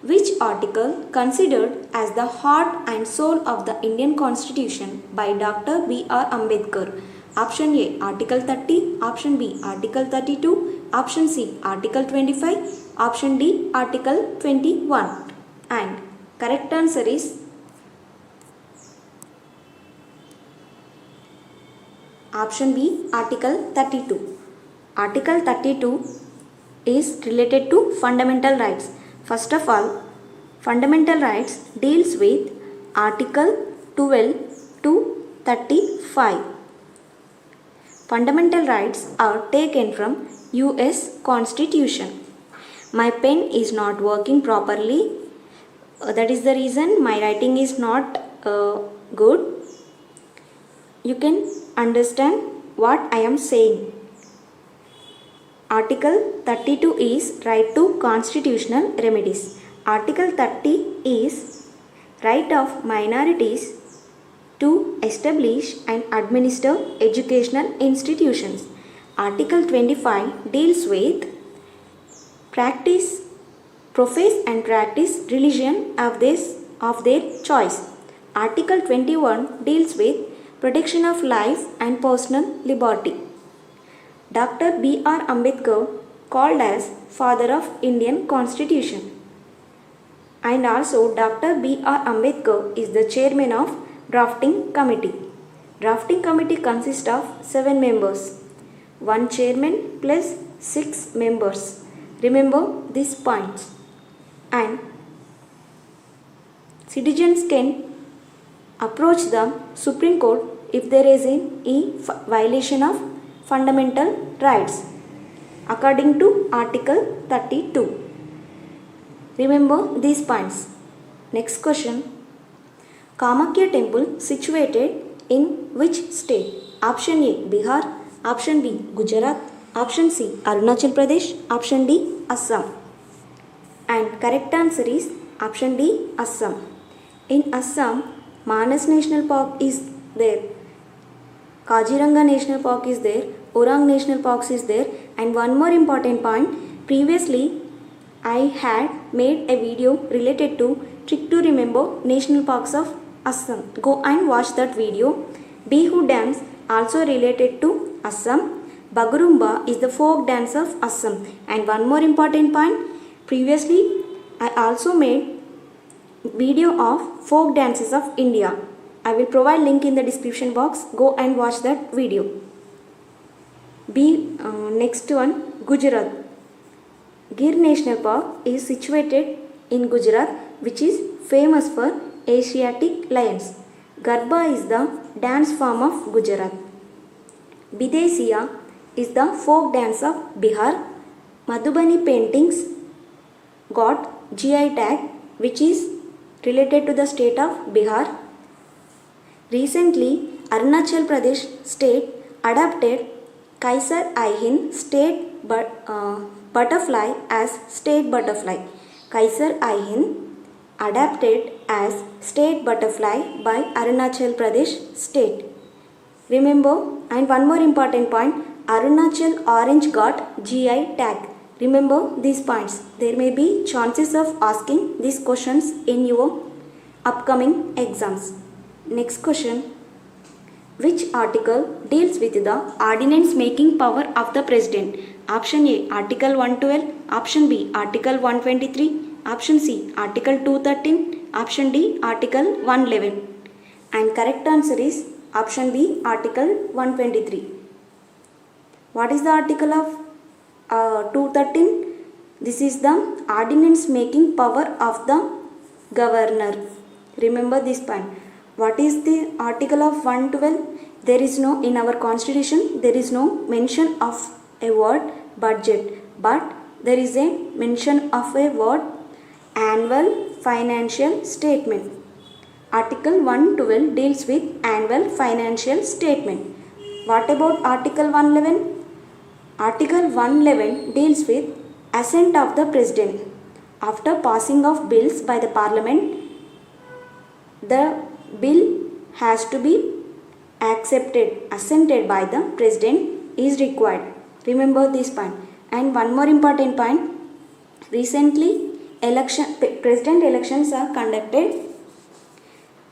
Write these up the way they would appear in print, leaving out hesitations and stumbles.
Which article considered as the heart and soul of the Indian Constitution by Dr. B.R. Ambedkar? Option A, Article 30, option B, Article 32, option C, Article 25, option D, Article 21. And correct answer is option B, Article 32. Article 32 is related to fundamental rights. First of all, fundamental rights deals with Article 12 to 35. Fundamental rights are taken from US Constitution. My pen is not working properly. That is the reason my writing is not good. You can understand what I am saying. Article 32 is right to constitutional remedies. Article 30 is right of minorities to establish and administer educational institutions. Article 25 deals with profess and practice religion of their choice. Article 21 deals with protection of life and personal liberty. Dr. B.R. Ambedkar called as father of Indian Constitution. And also Dr. B.R. Ambedkar is the chairman of Drafting Committee. Drafting Committee consists of 7 members. 1 chairman plus 6 members. Remember these points. And citizens can approach the Supreme Court if there is a violation of fundamental rights according to Article 32. Remember these points. Next question. Kamakya temple situated in which state? Option A, Bihar. Option B, Gujarat. Option C, Arunachal Pradesh. Option D, Assam. And correct answer is option D, Assam. In Assam, Manas National Park is there. Kaziranga National Park is there. Orang National Park is there. And one more important point. Previously, I had made a video related to Trick to Remember National Parks of Assam. Go and watch that video. Bihu dance also related to Assam. Bagurumba is the folk dance of Assam. And one more important point. Previously, I also made video of folk dances of India. I will provide link in the description box. Go and watch that video. Next one, Gujarat. Gir National Park is situated in Gujarat, which is famous for Asiatic lions. Garba is the dance form of Gujarat. Bidesiya is the folk dance of Bihar. Madhubani paintings got GI tag, which is related to the state of Bihar. Recently, Arunachal Pradesh state adopted Kaisar-i-Hind state butterfly as state butterfly. Kaisar-i-Hind adapted as state butterfly by Arunachal Pradesh state. Remember, and one more important point, Arunachal orange got GI tag. Remember these points. There may be chances of asking these questions in your upcoming exams. Next question. Which article deals with the ordinance making power of the President? Option A, Article 112. Option B, Article 123. Option C, Article 213. Option D, Article 111. And correct answer is option B, Article 123. What is the article of 213? This is the ordinance making power of the governor. Remember this point. What is the article of 112? There is no, in our constitution, there is no mention of a word budget, but there is a mention of a word annual financial statement. Article 112 deals with annual financial statement. What about Article 111? Article 111 deals with assent of the President. After passing of bills by the Parliament, the bill has to be assented by the President is required. Remember this point. And one more important point. Recently, president elections are conducted.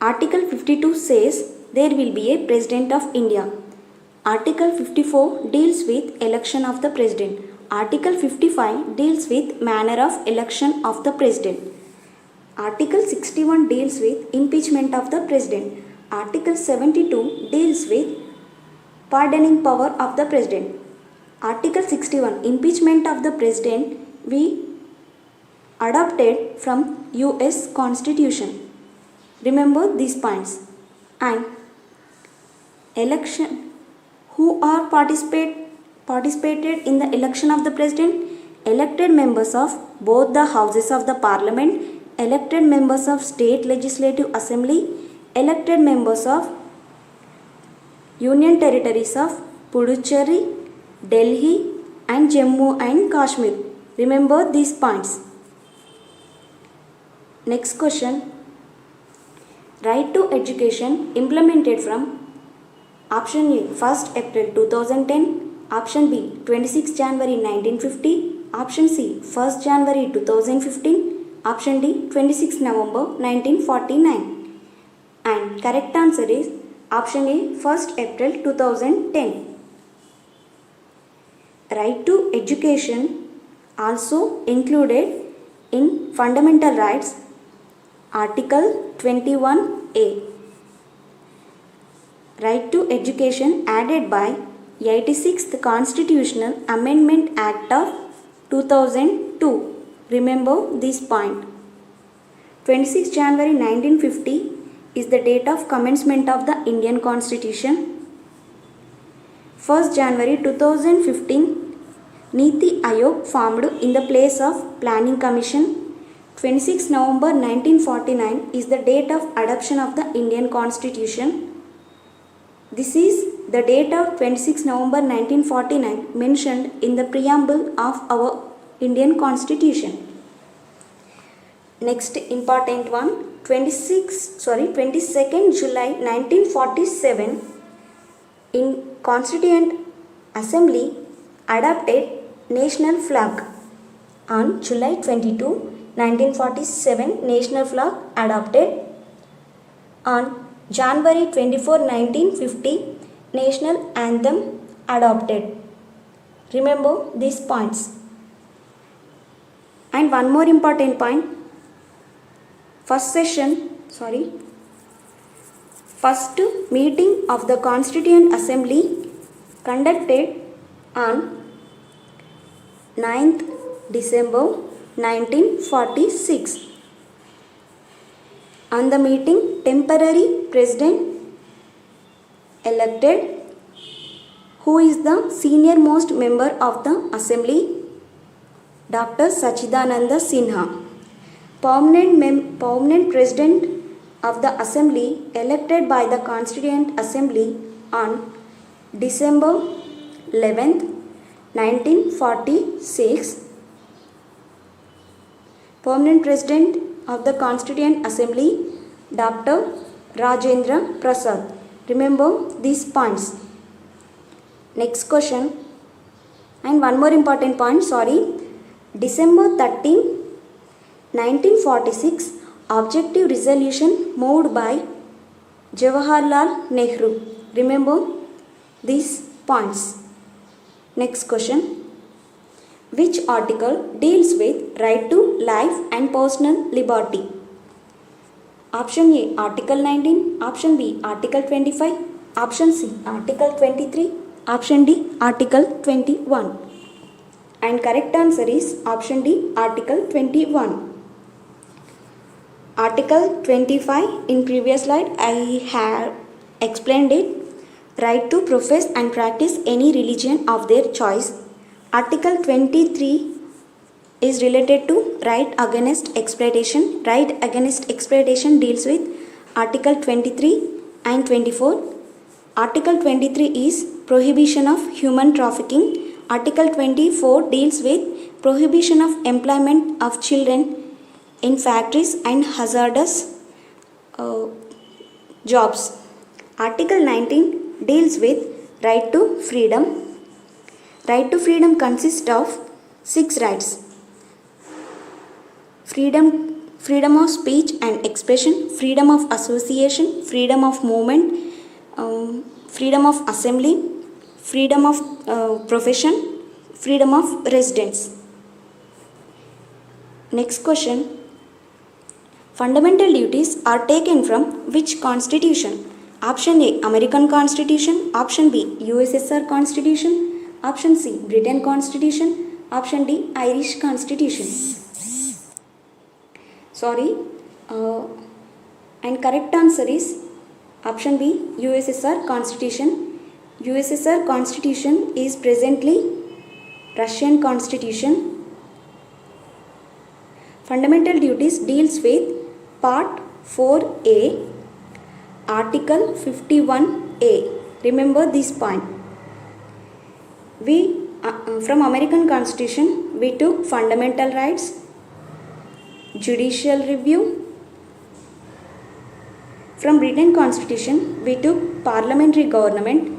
Article 52 says there will be a President of India. Article 54 deals with election of the President. Article 55 deals with manner of election of the President. Article 61 deals with impeachment of the President. Article 72 deals with pardoning power of the President. Article 61 impeachment of the President we adopted from US Constitution. Remember these points. And election, who are participated in the election of the President? Elected members of both the houses of the Parliament, elected members of State Legislative Assembly, elected members of Union Territories of Puducherry, Delhi and Jammu and Kashmir. Remember these points. Next question. Right to education implemented from option A 1st April 2010, option B 26 January 1950, option C 1st January 2015, option D 26 November 1949. And correct answer is option A 1st April 2010. Right to education also included in fundamental rights Article 21A. Right to education added by 86th Constitutional Amendment Act of 2002. Remember this point. 26 January 1950 is the date of commencement of the Indian Constitution. 1st January 2015, Niti Aayog formed in the place of Planning Commission. 26 November 1949 is the date of adoption of the Indian Constitution. This is the date of 26 November 1949 mentioned in the preamble of our Indian Constitution. Next important one, 22nd July 1947 in Constituent Assembly adopted national flag. On July 22, 1947 national flag adopted. On January 24, 1950 national anthem adopted. Remember these points. And one more important point. First meeting of the Constituent Assembly conducted on 9th December 1946. On the meeting, temporary president elected. Who is the senior-most member of the assembly? Dr. Sachidananda Sinha. Permanent president of the assembly elected by the Constituent Assembly on December 11th, 1946. Permanent President of the Constituent Assembly, Dr. Rajendra Prasad. Remember these points. Next question. And one more important point, December 13, 1946, objective resolution moved by Jawaharlal Nehru. Remember these points. Next question. Which article deals with right to life and personal liberty? Option A, Article 19, option B, Article 25, option C, Article 23, option D, Article 21. And correct answer is option D, Article 21. Article 25, in previous slide I have explained it. Right to profess and practice any religion of their choice. Article 23 is related to right against exploitation. Right against exploitation deals with Article 23 and 24. Article 23 is prohibition of human trafficking. Article 24 deals with prohibition of employment of children in factories and hazardous jobs. Article 19 deals with right to freedom. Right to freedom consists of 6 rights. freedom of speech and expression, freedom of association, freedom of movement, freedom of assembly, freedom of profession, freedom of residence. Next question. Fundamental duties are taken from which constitution? Option A, American Constitution. Option B, USSR Constitution. Option C, Britain Constitution. Option D, Irish Constitution. And correct answer is option B, USSR Constitution. USSR Constitution is presently Russian Constitution. Fundamental duties deals with Part 4A, Article 51A. Remember this point. From American Constitution, we took fundamental rights, judicial review. From Britain Constitution, we took parliamentary government,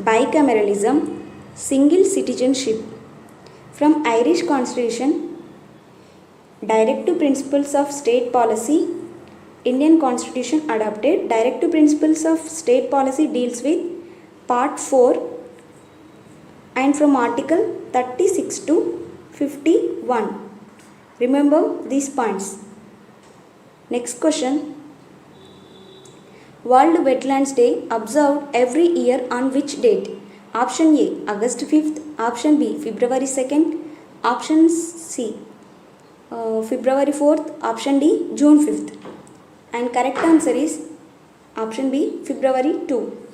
bicameralism, single citizenship. From Irish Constitution, Directive Principles of State Policy. Indian Constitution adopted Directive Principles of State Policy deals with Part 4 and from Article 36 to 51. Remember these points. Next question. World Wetlands Day observed every year on which date? Option A, August 5th. Option B, February 2nd. Option C, February 4th. Option D, June 5th. And correct answer is option B, February 2.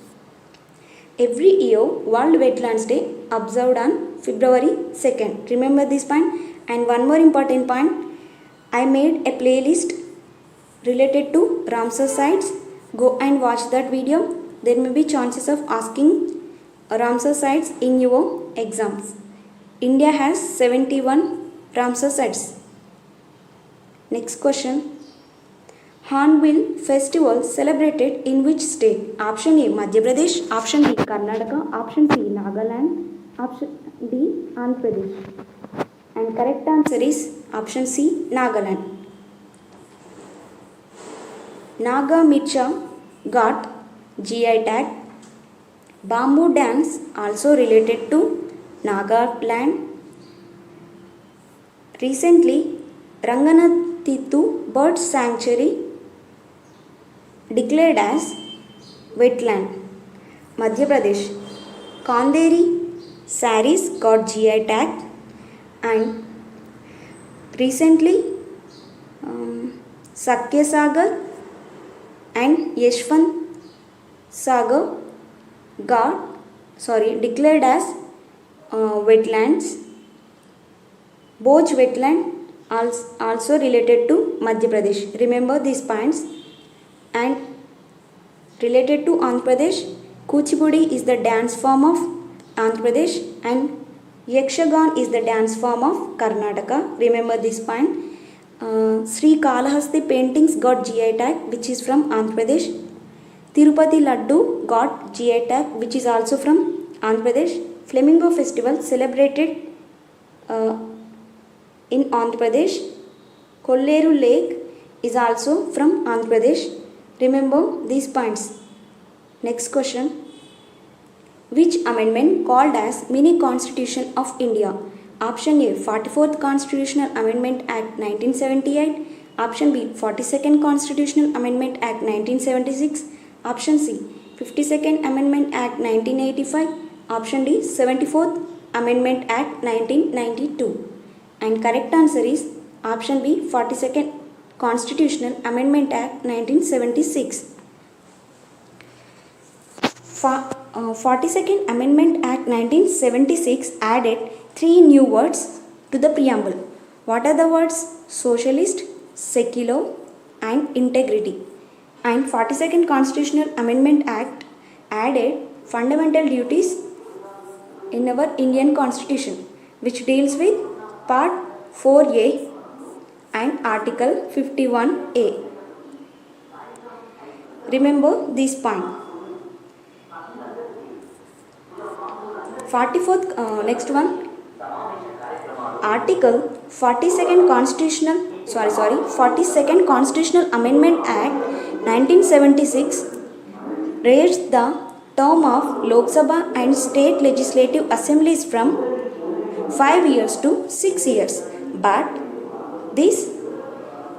Every year, World Wetlands Day observed on February 2nd. Remember this point. And one more important point. I made a playlist related to Ramsar sites. Go and watch that video. There may be chances of asking Ramsar sites in your exams. India has 71 Ramsar sites. Next question. Hornbill Festival celebrated in which state? Option A, Madhya Pradesh. Option B, Karnataka. Option C, Nagaland. Option D, Andhra Pradesh. And correct answer is option C, Nagaland. Naga Mircha got GI tag. Bamboo dance also related to Nagaland. Recently, Ranganathitu Bird Sanctuary declared as wetland. Madhya Pradesh. Kanderi sarees got GI tag. And recently Sakya Sagar and Yeshwant Sagar declared as wetlands. Boj wetland also related to Madhya Pradesh. Remember these points. And related to Andhra Pradesh, Kuchipudi is the dance form of Andhra Pradesh and Yakshagan is the dance form of Karnataka. Remember this point. Sri Kalahasti paintings got GI tag, which is from Andhra Pradesh. Tirupati Laddu got GI tag, which is also from Andhra Pradesh. Flamingo Festival celebrated in Andhra Pradesh. Kolleru Lake is also from Andhra Pradesh. Remember these points. Next question. Which amendment called as Mini Constitution of India? Option A, 44th Constitutional Amendment Act 1978. Option B, 42nd Constitutional Amendment Act 1976. Option C, 52nd Amendment Act 1985. Option D, 74th Amendment Act 1992. And correct answer is option B, 42nd Constitutional Amendment Act 1976. 42nd Amendment Act 1976 added 3 new words to the preamble. What are the words? Socialist, secular and integrity. And 42nd Constitutional Amendment Act added fundamental duties in our Indian Constitution, which deals with Part 4A and Article 51A. Remember this point. 44th, next one. Article 42nd Constitutional 42nd Constitutional Amendment Act 1976 raised the term of Lok Sabha and state legislative assemblies from 5 years to 6 years, but this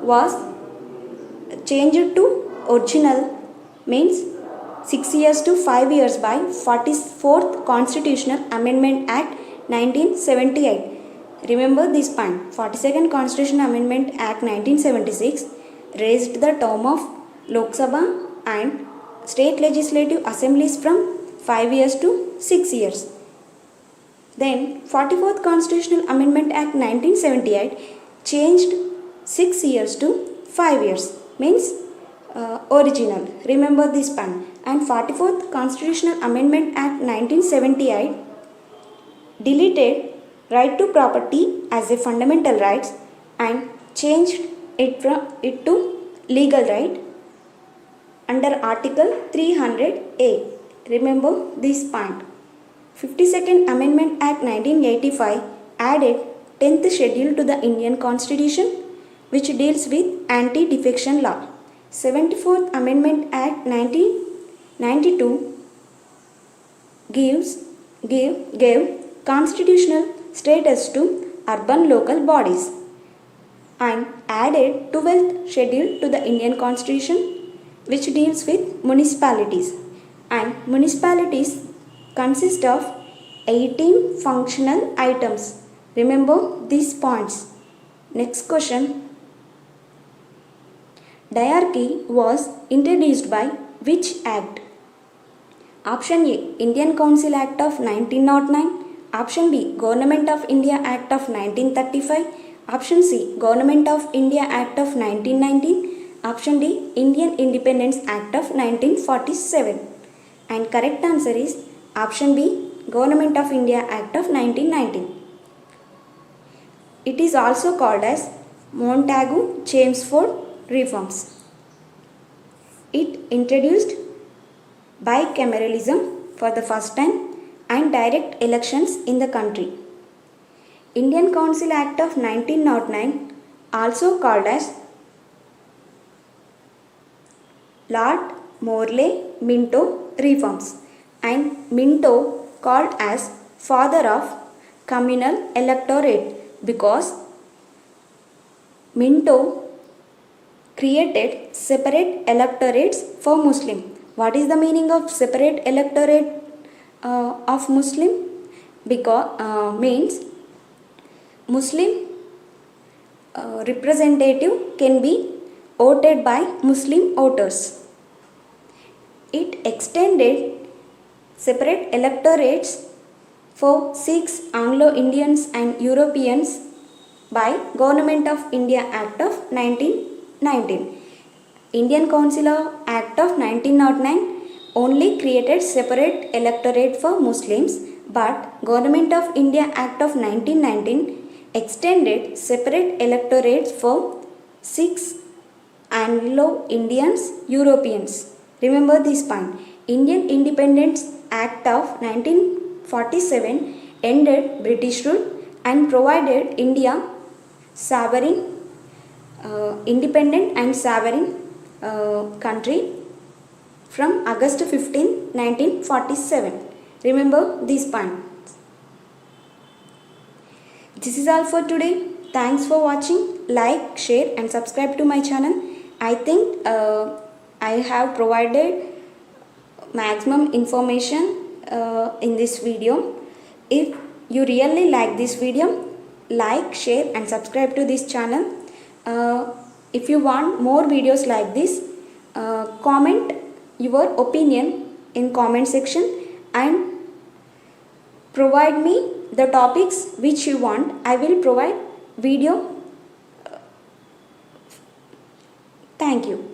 was changed to original means 6 years to 5 years by 44th Constitutional Amendment Act 1978. Remember this point. 42nd Constitutional Amendment Act 1976 raised the term of Lok Sabha and state legislative assemblies from 5 years to 6 years. Then 44th Constitutional Amendment Act 1978 changed 6 years to 5 years means original. Remember this point. And 44th Constitutional Amendment Act 1978 deleted right to property as a fundamental right and changed it to legal right under Article 300A. Remember this point. 52nd Amendment Act 1985 added 10th schedule to the Indian Constitution, which deals with anti-defection law. 74th Amendment Act 1992 gave constitutional status to urban local bodies and added 12th schedule to the Indian Constitution, which deals with municipalities, and municipalities consist of 18 functional items. Remember these points. Next question. Diarchy was introduced by which act? Option A, Indian Council Act of 1909. Option B, Government of India Act of 1935. Option C, Government of India Act of 1919. Option D, Indian Independence Act of 1947. And correct answer is option B, Government of India Act of 1919. It is also called as Montagu-Chelmsford reforms. It introduced bicameralism for the first time and direct elections in the country. Indian Council Act of 1909, also called as Lord Morley Minto reforms, and Minto called as father of communal electorate because Minto created separate electorates for Muslim. What is the meaning of separate electorate of Muslim? Because means Muslim representative can be voted by Muslim voters. It extended separate electorates for Sikhs, Anglo-Indians and Europeans by Government of India Act of 1919. Indian Council Act of 1909 only created separate electorate for Muslims, but Government of India Act of 1919 extended separate electorates for Sikhs, Anglo-Indians, Europeans. Remember this point. Indian Independence Act of 1947 ended British rule and provided India sovereign, independent and sovereign country from August 15, 1947. Remember these points. This is all for today. Thanks for watching. Like, share and subscribe to my channel. I think I have provided maximum information in this video. If you really like this video, like, share and subscribe to this channel. If you want more videos like this, comment your opinion in comment section and provide me the topics which you want. I will provide video. Thank you.